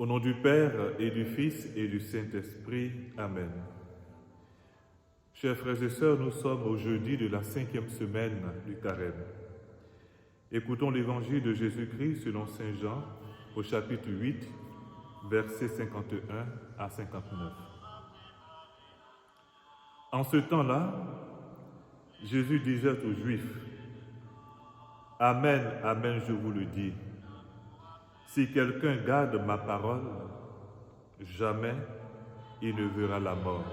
Au nom du Père et du Fils et du Saint-Esprit. Amen. Chers frères et sœurs, nous sommes au jeudi de la 5e semaine du Carême. Écoutons l'évangile de Jésus-Christ selon Saint Jean au chapitre 8, versets 51 à 59. En ce temps-là, Jésus disait aux Juifs: Amen, amen, je vous le dis. Si quelqu'un garde ma parole, jamais il ne verra la mort.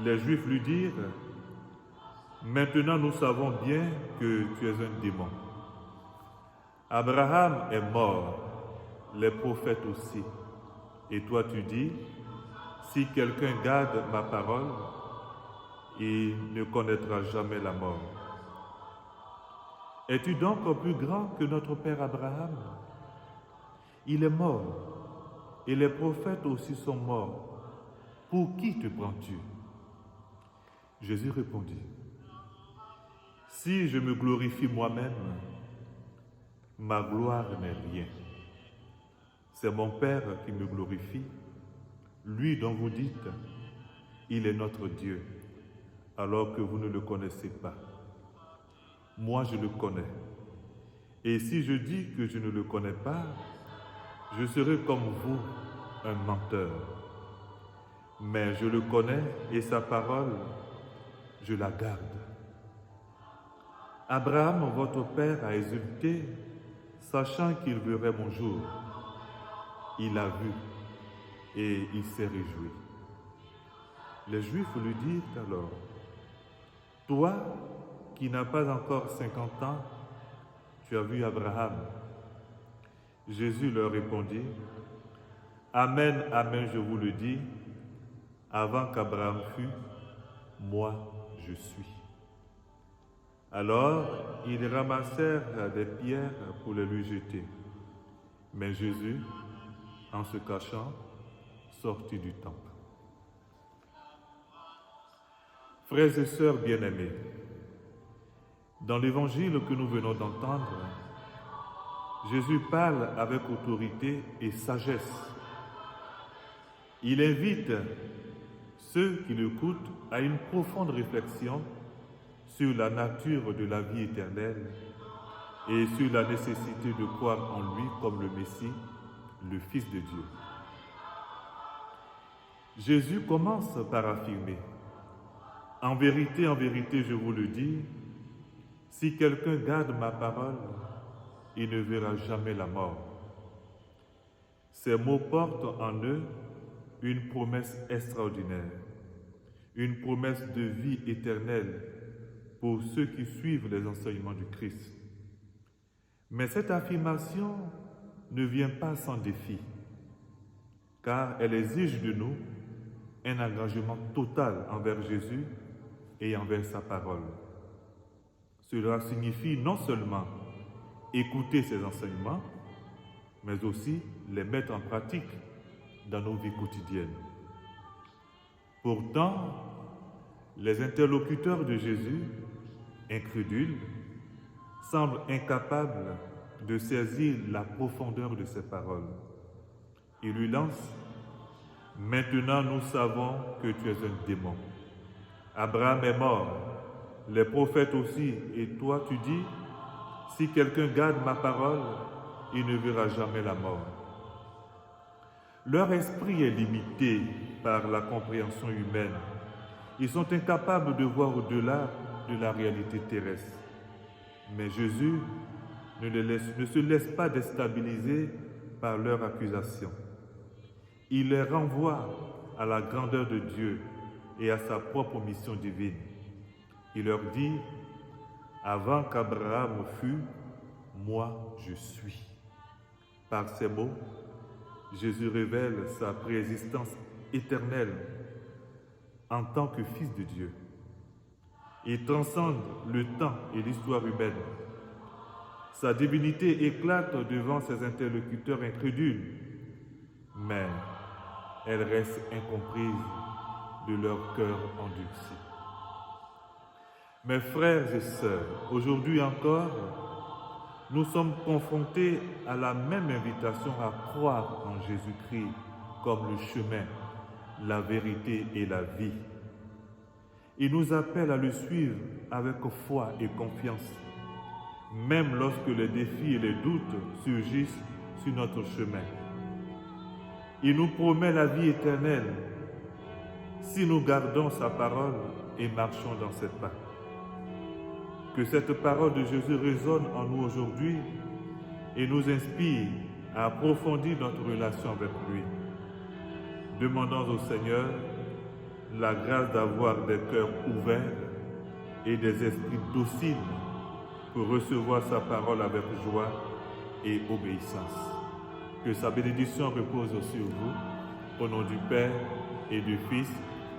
Les Juifs lui dirent: Maintenant nous savons bien que tu es un démon. Abraham est mort, les prophètes aussi. Et toi tu dis: Si quelqu'un garde ma parole, il ne connaîtra jamais la mort. Es-tu donc plus grand que notre père Abraham? Il est mort, et les prophètes aussi sont morts. Pour qui te prends-tu? Jésus répondit: Si je me glorifie moi-même, ma gloire n'est rien. C'est mon Père qui me glorifie, lui dont vous dites: Il est notre Dieu, alors que vous ne le connaissez pas. Moi, je le connais. Et si je dis que je ne le connais pas, je serai comme vous, un menteur. Mais je le connais et sa parole, je la garde. Abraham, votre père, a exulté, sachant qu'il verrait mon jour. Il a vu et il s'est réjoui. Les Juifs lui dirent alors: Toi, qui n'as pas encore 50 ans, tu as vu Abraham. Jésus leur répondit: Amen, amen, je vous le dis, avant qu'Abraham fût, moi je suis. Alors ils ramassèrent des pierres pour les lui jeter. Mais Jésus, en se cachant, sortit du temple. Frères et sœurs bien-aimés, dans l'évangile que nous venons d'entendre, Jésus parle avec autorité et sagesse. Il invite ceux qui l'écoutent à une profonde réflexion sur la nature de la vie éternelle et sur la nécessité de croire en lui comme le Messie, le Fils de Dieu. Jésus commence par affirmer: en vérité, je vous le dis, si quelqu'un garde ma parole, il ne verra jamais la mort. Ces mots portent en eux une promesse extraordinaire, une promesse de vie éternelle pour ceux qui suivent les enseignements du Christ. Mais cette affirmation ne vient pas sans défi, car elle exige de nous un engagement total envers Jésus et envers sa parole. Cela signifie non seulement écouter ses enseignements, mais aussi les mettre en pratique dans nos vies quotidiennes. Pourtant, les interlocuteurs de Jésus, incrédules, semblent incapables de saisir la profondeur de ses paroles. Ils lui lancent: Maintenant nous savons que tu es un démon. Abraham est mort, les prophètes aussi, et toi tu dis: Si quelqu'un garde ma parole, il ne verra jamais la mort. Leur esprit est limité par la compréhension humaine. Ils sont incapables de voir au-delà de la réalité terrestre. Mais Jésus ne se laisse pas déstabiliser par leur accusation. Il les renvoie à la grandeur de Dieu et à sa propre mission divine. Il leur dit: Avant qu'Abraham fût, moi je suis. Par ces mots, Jésus révèle sa préexistence éternelle en tant que Fils de Dieu. Il transcende le temps et l'histoire humaine. Sa divinité éclate devant ses interlocuteurs incrédules, mais elle reste incomprise de leur cœur endurci. Mes frères et sœurs, aujourd'hui encore, nous sommes confrontés à la même invitation à croire en Jésus-Christ comme le chemin, la vérité et la vie. Il nous appelle à le suivre avec foi et confiance, même lorsque les défis et les doutes surgissent sur notre chemin. Il nous promet la vie éternelle si nous gardons sa parole et marchons dans ses pas. Que cette parole de Jésus résonne en nous aujourd'hui et nous inspire à approfondir notre relation avec lui. Demandons au Seigneur la grâce d'avoir des cœurs ouverts et des esprits dociles pour recevoir sa parole avec joie et obéissance. Que sa bénédiction repose sur vous, au nom du Père et du Fils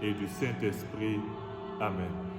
et du Saint-Esprit. Amen.